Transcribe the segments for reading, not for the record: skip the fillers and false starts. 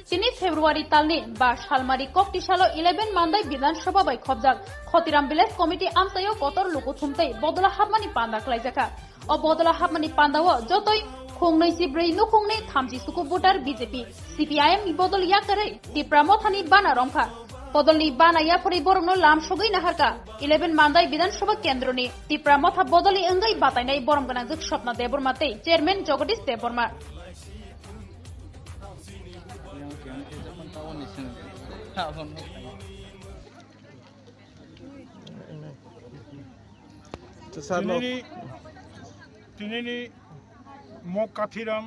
তিনি ফেব্রুয়ারি তালনি বা শালমারি ককটিশালো 11 মান্দাই বিধানসভা বাই খবজাক খতিরাম ভিলেজ কমিটি আমসাইও কতর লোকো থুমতাই বদলা হাবমানি পান্দা ख्लाइजाखा अ बदला हाबमानि पान्दाओ जतै खोंनै सिब्रै नुखोंनै 30 सुकु भोटार बीजेपी सीपीआईएम नि बदल याकरै तिप्रा मथानि बाना रंखा बदलनि बानाया फरै बरमनो लाम सगै नाहारका 11 मान्दाय विधानसभा केन्द्रनि तिप्रा मथा बदलि अंगै बातायनाय बरम गोनां जोक सपना देबरमाते चेयरमैन जगदीश देबरमा तिनी मक काथिराम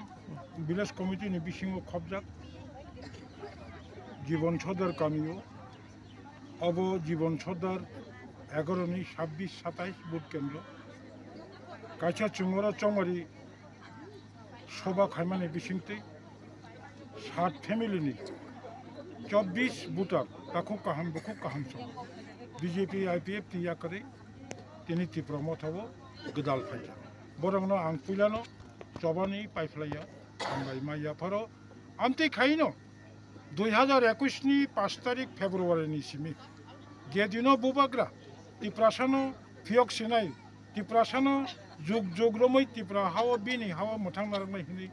विलेज कमिटी नि बिसिङाव खबजाक जीवन सदर गामियाव अब जीवन सदर 11 नि 26 27 भोट केन्द्र काछा चुंगरा चौमारी सभा खायमानि बिसिंते 7 फेमिलिनि 24 भोटार ताखौ काहाम बखौ काहाम सं बीजेपी आईपीएफ तिया करे तिनी तिप्रा मथाव गदाल फायजा बरंनो आं पुलानो चबानी पाइफ्लाया आंबाय माया फारो आमते खाइनो 2021 नि 5 तारिख फेब्रुवारी नि सिमि गेदिनो बुबाग्रा तिप्रासानो फियक सिनाय तिप्रासानो जुग जुगरमै तिप्रा हावा बिनि हावा मोथां नारनाय हिनि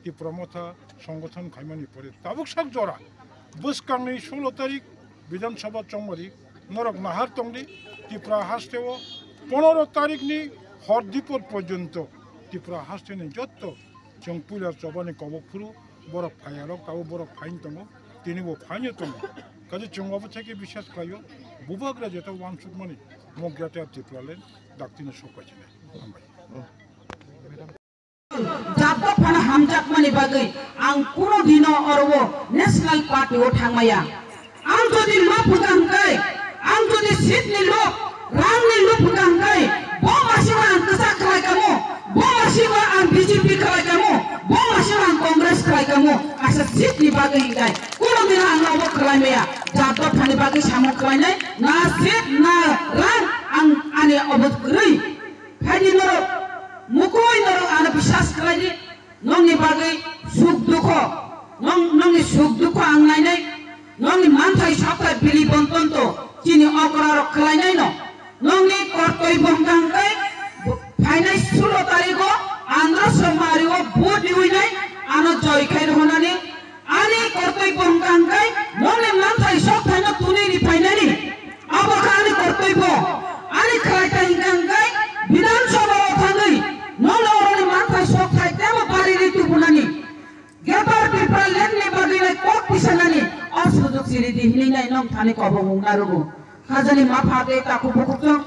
तिप्रा मथा संगठन खायमानि परे ताबुक साक जरा बुसकांनि 16 तारिख विधानसभा चौमारी नरक नाहार तंगनि तिप्रा हास्तेव 15 तारिख नि हरदीपर पर्यन्त त्रिपुरा हास्टेनि जत्त जों पुलार चबानि कबकफुरु बरफ फायारक ताबो बरफ फाइन दङ तिनिबो फाइनो दङ काजे जोंबाबो থেকে বিশ্বাস खायो बुबाग्रा जेता वानसुक माने मग्राते त्रिपुराले दाक्तिनो सकायसिने हामबाय जाबो फाना हामजाक माने बागै आं कुनो दिनो अरवो नेशनल पार्टीआव थांमाया आं जदि लो फुगांगाय आं जदि सिटनि लो रांनि लो फुगांगाय Bomasiwa ang kesak kalay kamu, bomasiwa ang BJP kalay kamu, bomasiwa ang Kongres kalay kamu, asa sit ni bagay hingay. Kuno mina ang nawa kalay maya, jadot hani bagay samok kalay nay, na sit na rang ang ane obot kray. Hadi noro, mukoy noro ana bisas kalay ni, nong ni bagay suk duko, nong ni suk duko ang nay nay, nong ni mantay sapay pili bontonto, chini okrarok kalay nay no. नंगनी कर्तव्य बंगांगै फाइनाय 16 तारिखो Andhra समारिओ vote दिउइनाय आनो जयखाय होनानि आनि कर्तव्य बंगांगै नंगनी मानथाय सब थानो तुनिनि फाइनानि अब खानि कर्तव्य आनि खायथाय गांगै विधानसभा थाङै नंगनी मानथाय सब थाय तेम बारिनि तुबुनानि गेबार पिपल लेननि बागैनाय कक पिसानानि असुजुग सिरि दिहिनाय नं थानि कबो मुंगारुगु खाजनि मा फागे ताकु बुकुजों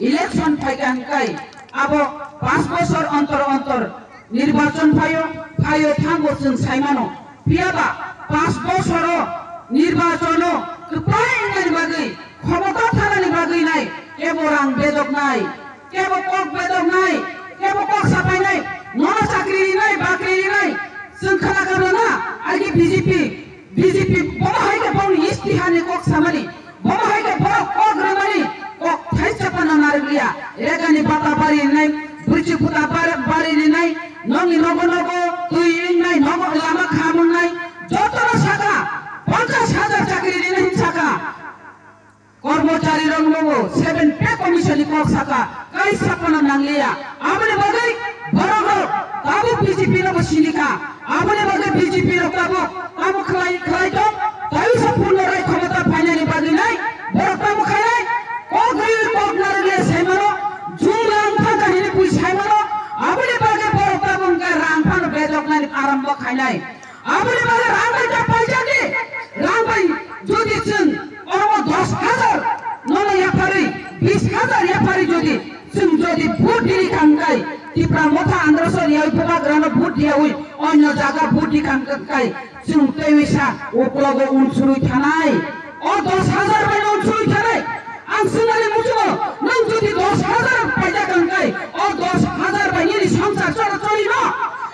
इलेक्शन फाइगांगाय अब 5 बছর अंतर अंतर निर्वाचन फायो थांगो जों साइमानो पियाबा 5 बছर निर्वाचनो गोबां इंगानि बागै क्षमता थानानि बागै नाय केबो रां बेदक नाय केबो कक बेदक नाय केबो कक साफाय नाय नना चाकरि नाय बाकरि नाय जों खोनागारो ना आइदि बीजेपी बहायगा बावनि इस्तिहारनि कक सामानि बहायगा बरफ कक रेमानि कक थाइसापाना नारगलिया रेगानि बाता बारि नाय बुरचि फुटा बारि नाय नंगि नगो तुइ नाय नगो लामा खामुन नाय जतरा साका 50,000 चाकरि दिनाय साका कर्मचारी रंगमो 7 पे कमिसन कक साका कै सापाना नांगलिया आबने बगै बरगो ताबो बीजेपी रो सिनिका आबने बगै बीजेपी रो ताबो खलाय दं ताइ सम्पूर्ण राय क्षमता फाइनानि बागै नाय बरताबो खायनाय कक नारगलिया साइमानो जुंलां थागानि पुइ साइमानो आबने बगै बरताबो का रांफानो बेदकनानि आरम्भ खायनाय आबने बगै रांबाय ता पाइजानि रांबाय जदि जों अरमो 10,000 नन याफारि 20,000 याफारि जदि जों जदि भोट दिनि खांगाय तिप्रा मथा आंध्रसर याव बुबाग्रानो भोट दियावै अन्य जागा भोट दिखांगाय जों तैविसा ओकलगो उनसुरुय थानाय अ 10,000 बायनो उनसुरुय थानाय आं सोंनानै मुजो नों जदि 10,000 पाइजा खांगाय अ 10,000 बायनि संसार चरि न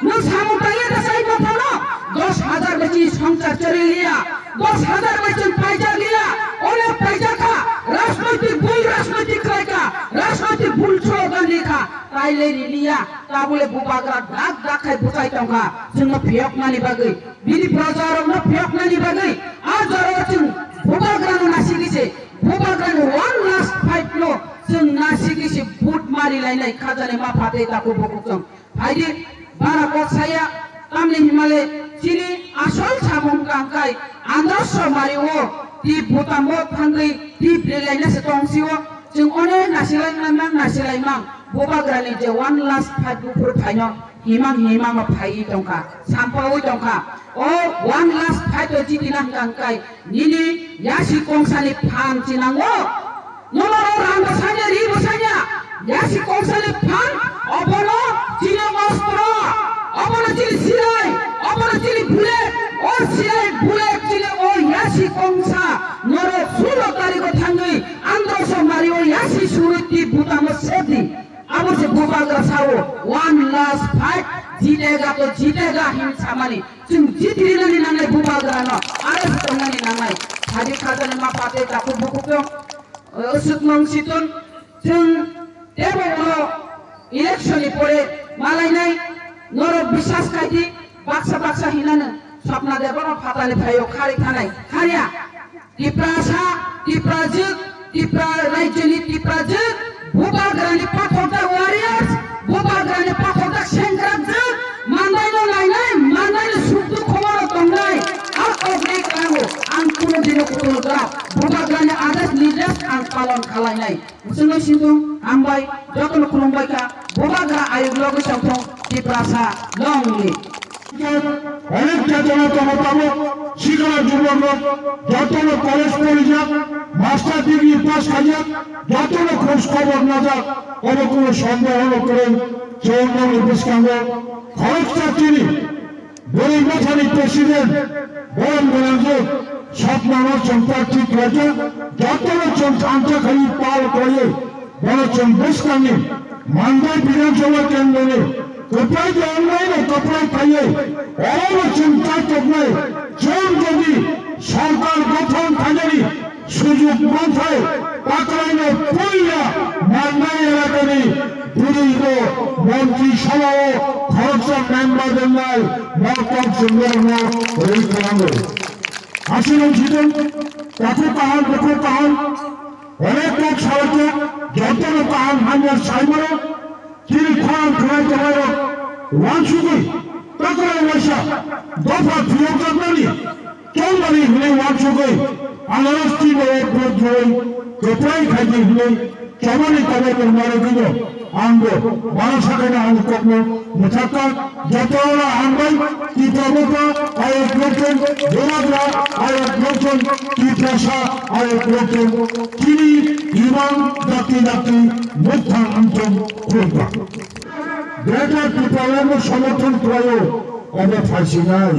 नों सामुदाय रसाय बतानो 10,000 बायनि संसार चरि लिया 10,000 बायजों पाइजा लिया ओले पाइजा खा राजनैतिक रायका राजनैतिक भूल स्लोगान लिखा ताइले लिया ताबुले बुबाग्रा दाग दाखाय बुचाय दंगा जोंनो फियकनानि बागै बिनि प्रचारनो फियकनानि nai khajane ma phate ta ko bokukjong haidi bara ko saya tamni himale chini asol samung kangkai androsho mario ti butamo thangai ti brelaina se tongsiwo jeng one nasilai mang boba grani je one last fight bufur phaino himang ma phai tongka sampau tongka o one last fight o jitinang kangkai nini yasi kongsani phan chinango noloro randa sanya ribo sanya yasi kongsani phan obono chini ostro obono chini silai obono chini bullet o silai bullet chini o yasi kongsa noro 16 tariko thangai androso mario yasi suruti butamo sedi abo se bubagra sawo one last fight जीतेगा तो जीतेगा हिंसा मानी चुंग जीतरी ननी नंगे बुबाग्रा न आरस तंगनी नंगे हाजी खाजन मा पाते ताकु बुकुक्यो उसुत मंगसितुन चुंग तेबो उलो इलेक्शनी परे मालाय नाय नरो विश्वास कायदि बाक्सा हिनानो स्वप्न देबनो फाताले फायो खारि थानाय खारिया तिप्रा रायजोनि तिप्राजो बुबाग्रानि पाथरदा वारियर्स बुबाग्रानि पाथरदा सेंग्राजो मान्दायनो लायनाय मान्दायनो सुखदु खबरो दंनाय आर अग्नि कांगो आं कुनो दिनो कुतुलगा बुबाग्रानि आदेश निर्देश आं पालन खालायनाय मुसुनो सिन्दु आंबाय जतन खुलुमबायका बुबाग्रा आयोग लोगो सावथं तिप्रासा लंगनि অনেক চেতনতা মোতাবেক শিক্ষা যুবক যতন কলেজ পড়ে যাক মাস্টার ডিগ্রি পাস হয়ে যাক যতন খোঁজ খবর না যাক কোনো সন্দেহ করেন চৌর্ণ বিস্কাঙ্গ খরচটা তিনি গরিব মাথানি প্রেসিডেন্ট বলেন যে সব মানুষ প্রার্থী হয়েছে যতন আঞ্চাখালি পাল করে বলেছেন বিস্কাঙ্গি মান্দাই বিধানসভা কেন্দ্রে कपड़े जो ऑनलाइन कपड़े पाइए और चिंता करने जोर जदि सरकार गठन थाकेनि सुযোগ माथाय ताकलाइनो पइया माननाय एलाकानि बुरिग मन्त्री सभा खरचा मेम्बारদের নাই মতক সংগ্রহ হই খালাঙ্গো আসলে জীবন তাকে তাহার অনেক লোক সরকার যতন তাহার হাজার সাইবার তিনি খান খাই তোমার ওয়ানসুকি তাকরা ওয়াসা দফা ফিরে যাবনি চলবানি হলে ওয়ানসুকি আলাস্তি বড় প্রজয় কোথায় খাইতে হলে চমনি কবর মারে দিল আঙ্গ মানুষকে আঙ্গ কর্ম মুথাকা যতরা আঙ্গাই কি প্রবতা আয় প্রচন দোলাগরা আয় প্রচন কি পেশা আয় প্রচন তিনি ইমান জাতি মুথা অন্তম করবা গ্রেটার পিপলের সমর্থন করাও অবে ফাঁসি নাই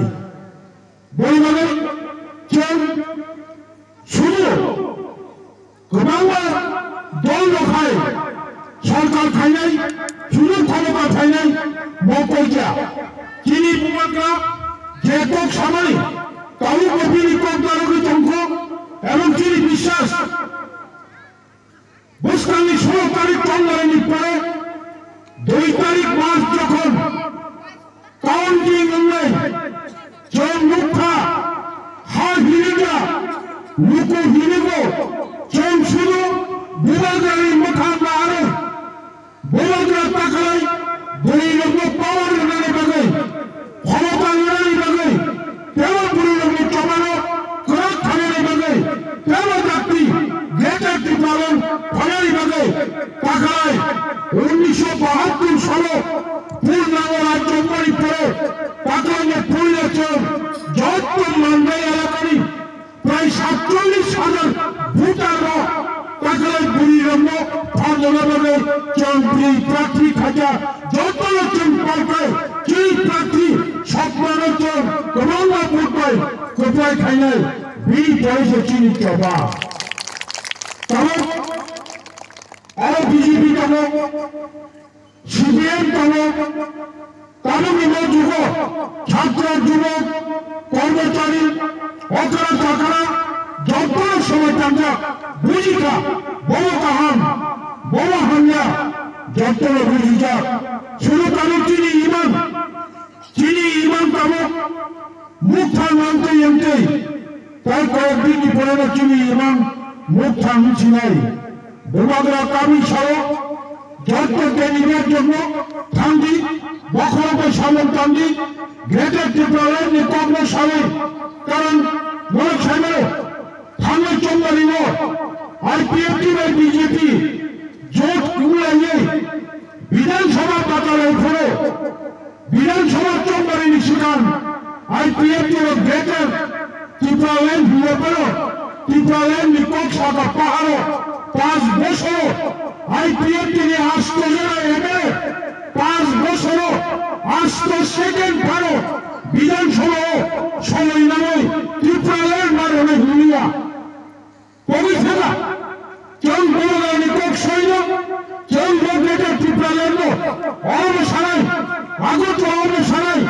বই মানে কেন শুধু গোবাংলা দল রখায় সরকার খাই নাই শুধু ক্ষমতা খাই নাই মকইটা চিনি বুমাকা যে কক সামাই তাও কপিনি কবদারকে তঙ্ক এবং চিনি বিশ্বাস বুসকানি 16 তারিখ চন্দ্রায়ণী পরে 2 তারিখ মার্চ যখন কাউন্টিং অনলাইন জন মুখা হার হিরিগা লুকো হিরিগো জন শুরু বুবাগারি মুখান্দা আরে বুবাগরা তাকাই দুই লক্ষ পাওয়ার লড়াই বাগে ক্ষমতা লড়াই বাগে তেমন বুড়ি লক্ষ চমানো ক্রক থানারি বাগে তেমন যাত্রী গ্রেটার ত্রিপালন থানারি বাগে তাকাই 1972 সালে পূর্ণাঙ্গ রাজ্য করি পরে তাকাইনে পরিণেছেন যত মান্দাই এলাকারই প্রায় 47,000 ভোটাররা তাকাই বুড়ি রম্য ফাঁদলাবাগে চন্দ্রী প্রার্থী খাজা যত লোকজন পাল্টায় চিনি প্রার্থী স্বপ্নানোচন ক্রমাঙ্গা ভোটপায় কোথায় খাই নাই বিড়ি পয়সা চিনি চবা তবে আর বিজেপি তবে সিপিএম তবে তালুক যুব ছাত্র যুবক কর্মচারী অকরা টাকারা যত সময় তারা বুঝিকা বড় কাহান বড় হাঙ্গা যত বুঝিকা শুরু তালুক চিনি ইমান পাবো মুখ থান আনতে তাই কয়েকদিন পরে না চিনি ইমান মুখ থান নাই বোমাগরা কামি সহ জন্য থান্দি বখরকে সামন তান্দি গ্রেটার ত্রিপুরার নিকগ্ন সামন কারণ মনে সামনে থাঙ্গে চম্বারিন আইপিএফটি বা বিজেপি জোট কুলাইয়ে বিধানসভা পাতালের ফলে বিধানসভা চম্বারিনী শিকান আইপিএফটি ও গ্রেটার ত্রিপুরাল্যান্ড ভিড়ে পেল ত্রিপুরাল্যান্ড নিকক শাখা পাহাড় 5 বছর আইপিএফটি আষ্ট জেলা এমএলএ 5 বছর আষ্ট সেকেন্ড ভারত বিধানসভা সময় নামে ত্রিপুরাল্যান্ড মারণে ভূমিয়া কবি ফেলা কেউ বড় নিকক সৈন্য কেউ গ্রেটার ত্রিপুরাল্যান্ড অবসানায় আগত অবসানায়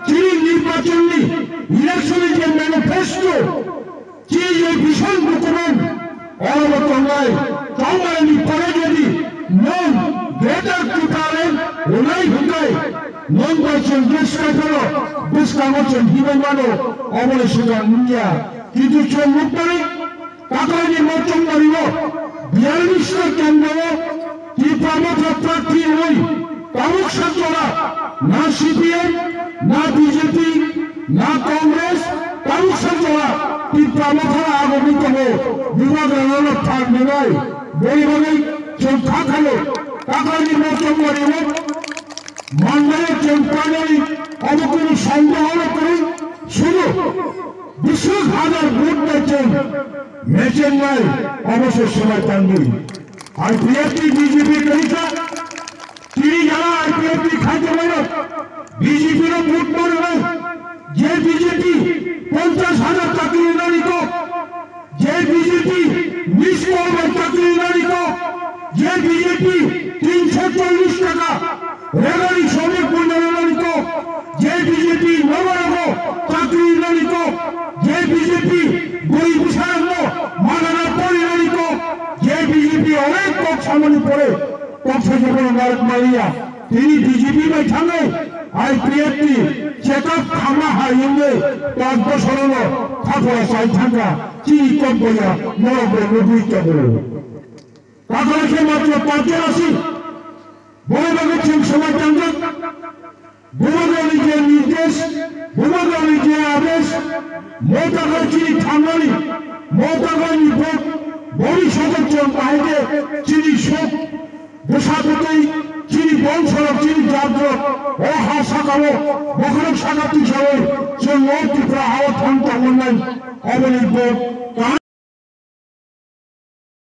চিনি নির্বাচনী ইলেকশনের যে ম্যানিফেস্টো যে ভীষণ ডকুমেন্ট অবতঙ্গায় চৌমানি পরে যদি নন গ্রেটার ত্রিপুরাল্যান্ড ওনাই ঢুকায় নন বলছেন দুষ্কা বলছেন হিমেমানো অবলেশন ইন্ডিয়া কিন্তু চোখ মুখ করে কাকার নির্বাচন করিব 42টা কেন্দ্র ত্রিপুরা প্রার্থী হই প্রমুখ সঞ্চলা না সিপিএম না বিজেপি না কংগ্রেস প্রমুখ সঞ্চলা ত্রিপুরা আগমিত বিভাগ থাকবে নয় বইভাবে চোখ থাকলো কাকার নির্বাচন করিব মন্ডলের চৌপানি অবকরী সন্দেহ করে শুধু 20,000 ভোট পেয়েছেন মেচেন নয় অবসর সময় তান্ডি আইপিএফটি বিজেপি করিতা তিনি যারা আইপিএফটি খাইতে পারে বিজেপিরও ভোট পড়ে নাই যে বিজেপি 50,000 চাকরি নারীত যে বিজেপি নিষ্কর্ম চাকরি নারীত যে বিজেপি 340 টাকা রেগারি শ্রমিক মূল্যের নারীত যে বিজেপি নবরব চাকরি নারীত যে বিজেপি বই বিষান্ন মানানা পরিণামিত যে বিজেপি অনেক পথ সামনে পড়ে পক্ষে যখন নারক মারিয়া তিনি বিজেপি বাই থামে আইপিএফটি চেকআপ খামা হারিয়ে 5 বছর হলো থাকোয়া চাই থাকা চিনি কম বইয়া 90 টাকা কাকাকে মাত্র 5 জন আসি বড়বাগের ঠিক সময় কেন্দ্র ভূমগণী যে নির্দেশ ভূমগণী যে আদেশ মৌতাগর চিনি থামলি মৌতাগর ভোট ভবিষ্যতের জন্য বাইরে চিনি শোক বসাপতি চিনি বংশরক চিনি জাদ্র ও হা শাখাও বখরক শাখা তুষাও যে ত্রিপুরা হাওয়া থামতে অনলাইন অবনীত ভোট